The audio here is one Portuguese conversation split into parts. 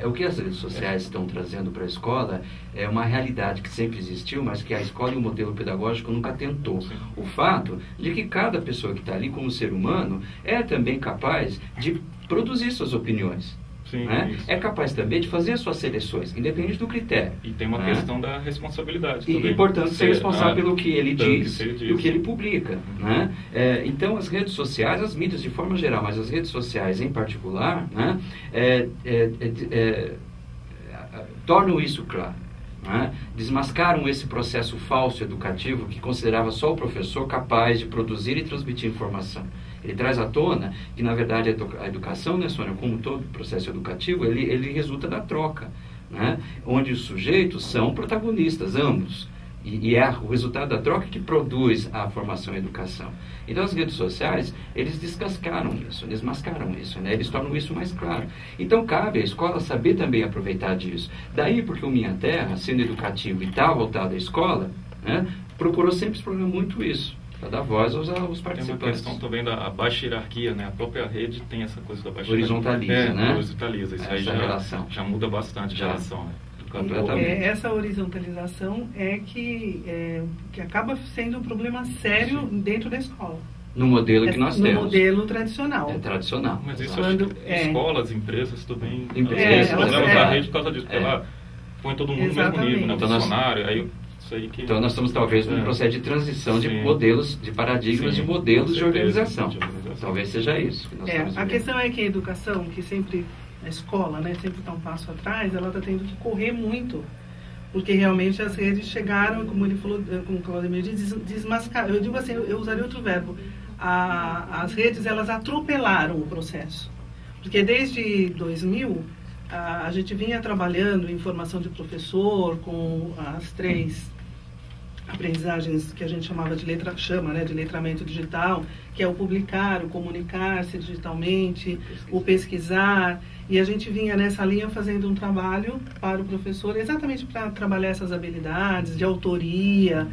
O que as redes sociais estão trazendo para a escola é uma realidade que sempre existiu, mas que a escola e o modelo pedagógico nunca tentou. O fato de que cada pessoa que está ali como ser humano é também capaz de produzir suas opiniões. Sim, né? É capaz também de fazer as suas seleções, independente do critério. E tem uma questão da responsabilidade também. E, portanto, ser responsável pelo que ele diz e o que ele publica. Né? Então, as redes sociais, as mídias de forma geral, mas as redes sociais em particular, né? Tornam isso claro. Né? Desmascaram esse processo falso educativo que considerava só o professor capaz de produzir e transmitir informação. Ele traz à tona que, na verdade, a educação, né, Sônia, como todo processo educativo, ele resulta da troca, né? Onde os sujeitos são protagonistas, ambos. E é o resultado da troca que produz a formação e a educação. Então, as redes sociais, eles desmascaram isso, né? Eles tornam isso mais claro. Então, cabe à escola saber também aproveitar disso. Daí, porque o Minha Terra, sendo educativo e está voltado à escola, né, procurou sempre explorar muito isso, para dar voz aos participantes. Tem uma questão também da baixa hierarquia, né? A própria rede tem essa coisa da baixa horizontaliza, hierarquia. né? Horizontaliza. Isso aí já muda bastante a relação, né? Essa horizontalização é que acaba sendo um problema sério dentro da escola. No modelo que nós temos. No modelo tradicional. É tradicional. Mas isso acho que escolas, empresas também... Empresas, problemas da rede por causa disso. Porque ela põe todo mundo no mesmo nível, né? O funcionário, aí... Então nós estamos talvez num processo de transição de modelos, de paradigmas, de modelos de organização. Talvez seja isso que nós estamos vivendo. A questão é que a educação, que sempre, a escola, né, sempre está um passo atrás, ela está tendo que correr muito, porque realmente as redes chegaram, como ele falou, como o Claudemir diz, desmascarar. Eu digo assim, eu usaria outro verbo. As redes, elas atropelaram o processo, porque desde 2000 a gente vinha trabalhando em formação de professor com as 3 aprendizagens que a gente chamava de de letramento digital, que é o publicar, o comunicar-se digitalmente, o pesquisar, e a gente vinha nessa linha fazendo um trabalho para o professor exatamente para trabalhar essas habilidades de autoria,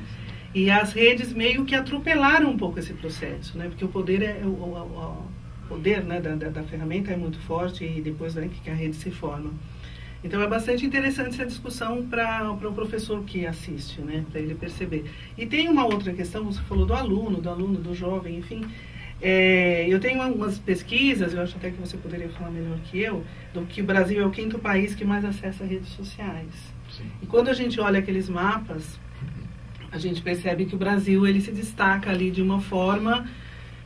e as redes meio que atropelaram um pouco esse processo, né? Porque o poder o poder, né, da ferramenta é muito forte e depois, né, que a rede se forma. Então é bastante interessante essa discussão para o professor que assiste, né, para ele perceber. E tem uma outra questão, você falou do aluno, do jovem, enfim. Eu tenho algumas pesquisas, eu acho até que você poderia falar melhor que eu, do que o Brasil é o 5º país que mais acessa redes sociais. Sim. E quando a gente olha aqueles mapas, a gente percebe que o Brasil ele se destaca ali de uma forma...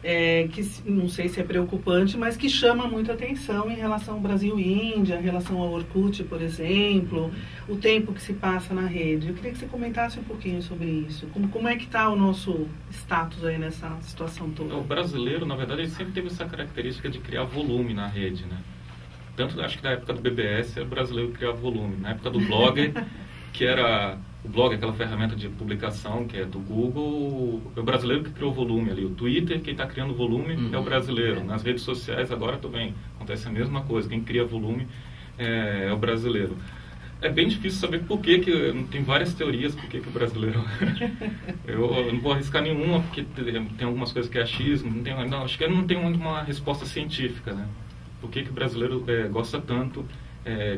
que não sei se é preocupante, mas que chama muita atenção em relação ao Brasil e Índia, em relação ao Orkut, por exemplo, o tempo que se passa na rede. Eu queria que você comentasse um pouquinho sobre isso. Como é que está o nosso status aí nessa situação toda? O brasileiro, na verdade, ele sempre teve essa característica de criar volume na rede, né? Tanto, acho que na época do BBS, o brasileiro criava volume. Na época do blog, que era... O blog, aquela ferramenta de publicação que é do Google, é o brasileiro que criou volume ali. O Twitter, quem está criando volume é o brasileiro. Nas redes sociais agora também acontece a mesma coisa. Quem cria volume é o brasileiro. É bem difícil saber por que tem várias teorias por que o brasileiro... eu não vou arriscar nenhuma, porque tem algumas coisas que é achismo. Acho que não tem uma resposta científica, né? Por que o brasileiro gosta tanto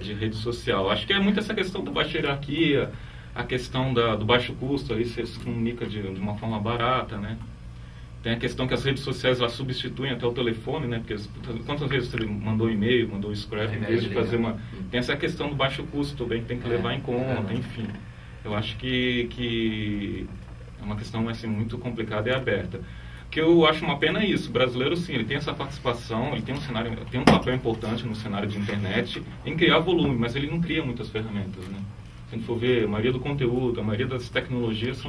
de rede social? Acho que é muito essa questão da baixa hierarquia, a questão do baixo custo, aí você se comunica de uma forma barata, né? Tem a questão que as redes sociais lá substituem até o telefone, né? Porque quantas vezes você mandou e-mail, mandou scrap, em vez de fazer uma... Tem essa questão do baixo custo também que tem que levar em conta, enfim. Eu acho que é uma questão assim, muito complicada e aberta. O que eu acho uma pena é isso. O brasileiro, sim, ele tem essa participação, ele tem um papel importante no cenário de internet em criar volume, mas ele não cria muitas ferramentas, né? Se a gente for ver, a maioria do conteúdo, a maioria das tecnologias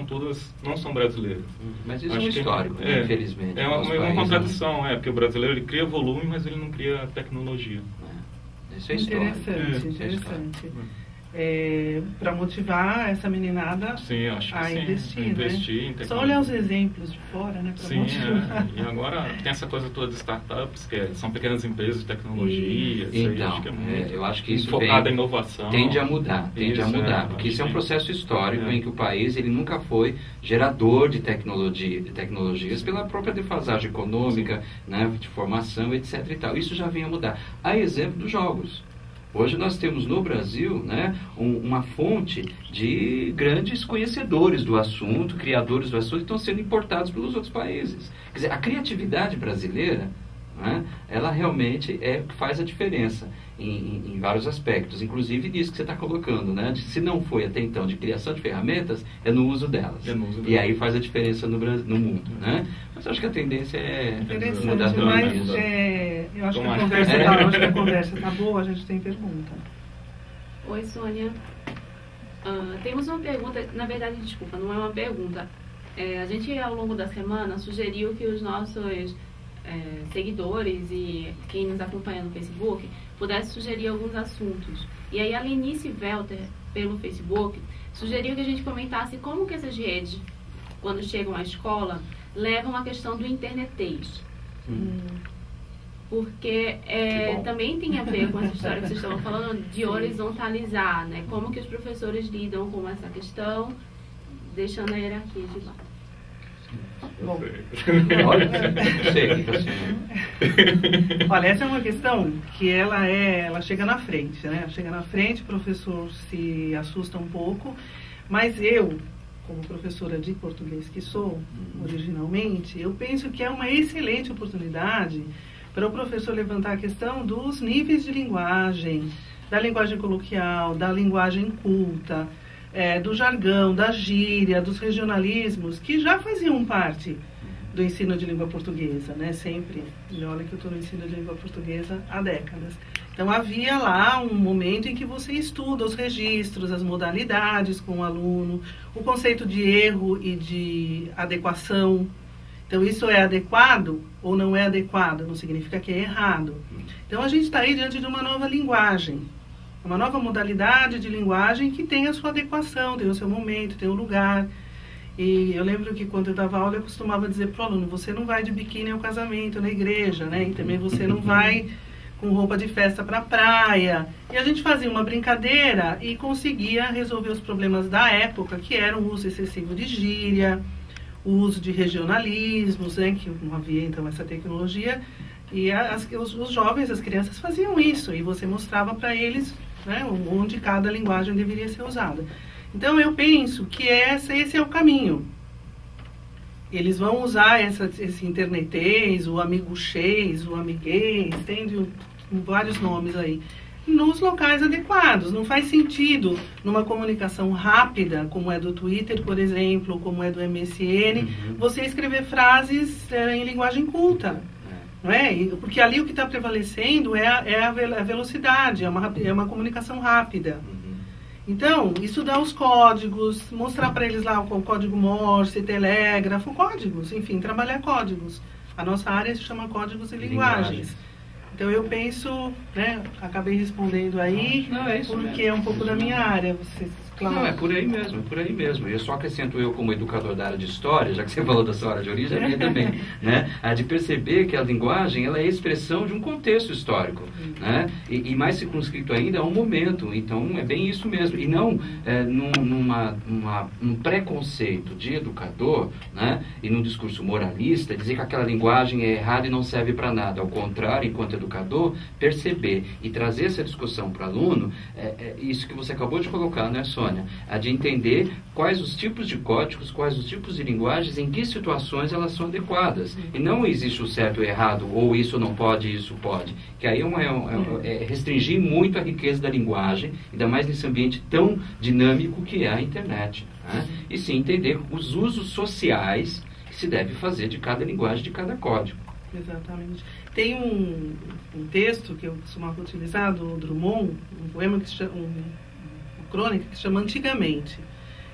não são brasileiras. Mas isso é um histórico, infelizmente. É uma contradição, porque o brasileiro ele cria volume, mas ele não cria tecnologia. Isso é histórico. Interessante. Para motivar essa meninada a investir, né? Em tecnologia. Só olhar os exemplos de fora, né? Sim, e agora tem essa coisa toda de startups, que são pequenas empresas de tecnologia. Então, acho que é muito eu acho que isso focada em inovação. Tende a mudar, porque isso é um processo histórico em que o país ele nunca foi gerador de tecnologias pela própria defasagem econômica, né, de formação, etc. e tal. Isso já vem a mudar. Há exemplo dos jogos. Hoje nós temos no Brasil, né, uma fonte de grandes conhecedores do assunto, criadores do assunto, que estão sendo importados pelos outros países. Quer dizer, a criatividade brasileira, né, ela realmente faz a diferença em vários aspectos, inclusive nisso que você está colocando, né, se não foi até então de criação de ferramentas, é no uso delas. E aí faz a diferença no mundo. Né? Mas acho que a tendência é mudar também. Mas eu acho que a conversa está boa, a gente tem pergunta. Oi, Sônia. Temos uma pergunta, na verdade, desculpa, não é uma pergunta. A gente, ao longo da semana, sugeriu que os nossos seguidores e quem nos acompanha no Facebook pudesse sugerir alguns assuntos. E aí a Lenice Welter, pelo Facebook, sugeriu que a gente comentasse como que essas redes, quando chegam à escola, levam a questão do internetês. Porque também tem a ver com essa história que vocês estavam falando de horizontalizar, né? Como que os professores lidam com essa questão, deixando a hierarquia de lado. Bom, olha, essa é uma questão que ela chega na frente, né? Chega na frente, o professor se assusta um pouco, mas eu, como professora de português que sou originalmente, eu penso que é uma excelente oportunidade para o professor levantar a questão dos níveis de linguagem, da linguagem coloquial, da linguagem culta, do jargão, da gíria, dos regionalismos, que já faziam parte do ensino de língua portuguesa, né? Sempre. E olha que eu estou no ensino de língua portuguesa há décadas. Então, havia lá um momento em que você estuda os registros, as modalidades com o aluno, o conceito de erro e de adequação. Então, isso é adequado ou não é adequado? Não significa que é errado. Então, a gente está aí diante de uma nova linguagem. Uma nova modalidade de linguagem que tem a sua adequação, tem o seu momento, tem o lugar. E eu lembro que quando eu dava aula, eu costumava dizer para o aluno, você não vai de biquíni ao casamento, na igreja, né? E também você não vai com roupa de festa para a praia. E a gente fazia uma brincadeira e conseguia resolver os problemas da época, que era o uso excessivo de gíria, o uso de regionalismos, né? Que não havia então essa tecnologia. E os jovens, as crianças faziam isso, e você mostrava para eles, né, onde cada linguagem deveria ser usada. Então, eu penso que esse é o caminho. Eles vão usar esse internetês, o amiguchês, o amiguês, tem vários nomes aí, nos locais adequados. Não faz sentido, numa comunicação rápida, como é do Twitter, por exemplo, como é do MSN, você escrever frases em linguagem culta. Não é? Porque ali o que está prevalecendo é a velocidade, é uma comunicação rápida. Então, estudar os códigos, mostrar para eles lá o código Morse, telégrafo, códigos, enfim, trabalhar códigos. A nossa área se chama Códigos e Linguagens. Então, eu penso, né, acabei respondendo aí, porque é um pouco da minha área. Claro. Não, é por aí mesmo. Eu só acrescento como educador da área de história, já que você falou da sua área de origem, a minha também, né? A de perceber que a linguagem, ela é a expressão de um contexto histórico, né? E mais circunscrito ainda a um momento. Então, é bem isso mesmo. E não num preconceito de educador, né? E num discurso moralista, dizer que aquela linguagem é errada e não serve para nada. Ao contrário, enquanto educador, perceber e trazer essa discussão para o aluno, isso que você acabou de colocar, né, Sônia? A de entender quais os tipos de códigos, quais os tipos de linguagens, em que situações elas são adequadas. E não existe o certo e o errado, ou isso não pode, isso pode. Que aí é restringir muito a riqueza da linguagem, ainda mais nesse ambiente tão dinâmico que é a internet. Né? E sim entender os usos sociais que se deve fazer de cada linguagem, de cada código. Exatamente. Tem um texto que eu costumava utilizar, do Drummond, um poema que se chama... crônica que se chama Antigamente,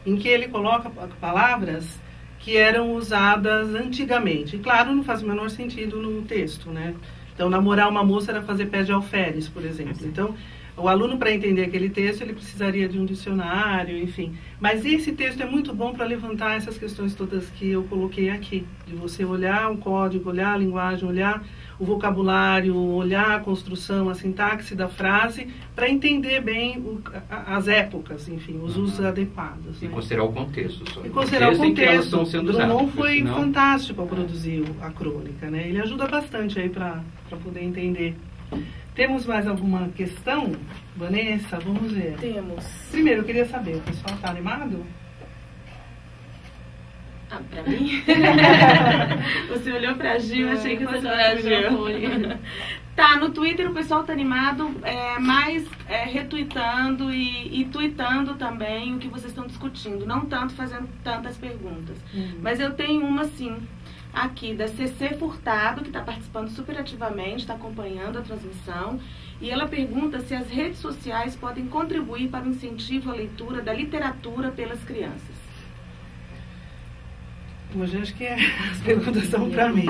em que ele coloca palavras que eram usadas antigamente. E, claro, não faz o menor sentido no texto, né? Então, namorar uma moça era fazer pé de alferes, por exemplo. Então, o aluno, para entender aquele texto, ele precisaria de um dicionário, enfim. Mas esse texto é muito bom para levantar essas questões todas que eu coloquei aqui. De você olhar o código, olhar a linguagem, olhar o vocabulário, olhar a construção, a sintaxe da frase, para entender bem as épocas, enfim, os usos adequados. E né? considerar o contexto. E considerar o contexto. O Drummond foi fantástico ao produzir a crônica, né? Ele ajuda bastante aí para poder entender. Temos mais alguma questão? Vanessa, vamos ver. Temos. Primeiro, eu queria saber, o pessoal está animado? Ah, pra mim? Você olhou pra Gil, achei que você era era Gil. Tá, no Twitter o pessoal tá animado, mais retweetando e tweetando também o que vocês estão discutindo, não tanto fazendo tantas perguntas. Mas eu tenho uma, sim, aqui da CC Furtado, que está participando super ativamente, está acompanhando a transmissão, e ela pergunta se as redes sociais podem contribuir para o incentivo à leitura da literatura pelas crianças. Hoje acho que as perguntas são para mim.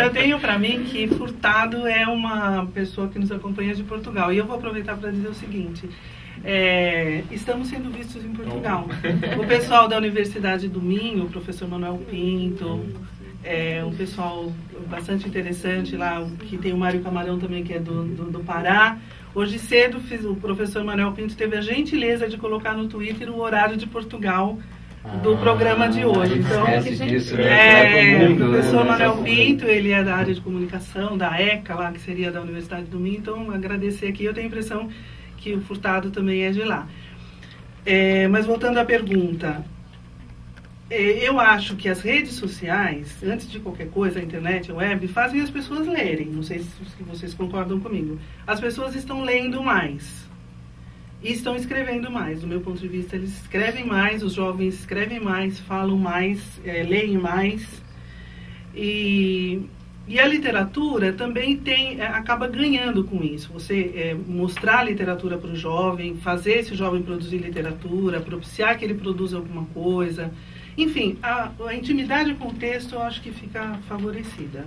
Eu tenho para mim que Furtado é uma pessoa que nos acompanha de Portugal. E eu vou aproveitar para dizer o seguinte, estamos sendo vistos em Portugal. O pessoal da Universidade do Minho, o professor Manuel Pinto, um pessoal bastante interessante lá, que tem o Mário Camarão também, que é do Pará. Hoje cedo o professor Manuel Pinto teve a gentileza de colocar no Twitter o horário de Portugal do programa de hoje. Então, o professor Manuel Pinto, ele é da área de comunicação, da ECA, lá, que seria da Universidade do Minho, então agradecer aqui, eu tenho a impressão que o Furtado também é de lá. Mas voltando à pergunta, eu acho que as redes sociais, antes de qualquer coisa, a internet, a web, fazem as pessoas lerem, não sei se vocês concordam comigo. As pessoas estão lendo mais. E estão escrevendo mais, do meu ponto de vista, eles escrevem mais, os jovens escrevem mais, falam mais, leem mais. E a literatura também acaba ganhando com isso. Você mostrar a literatura para o jovem, fazer esse jovem produzir literatura, propiciar que ele produza alguma coisa. Enfim, a intimidade com o texto eu acho que fica favorecida.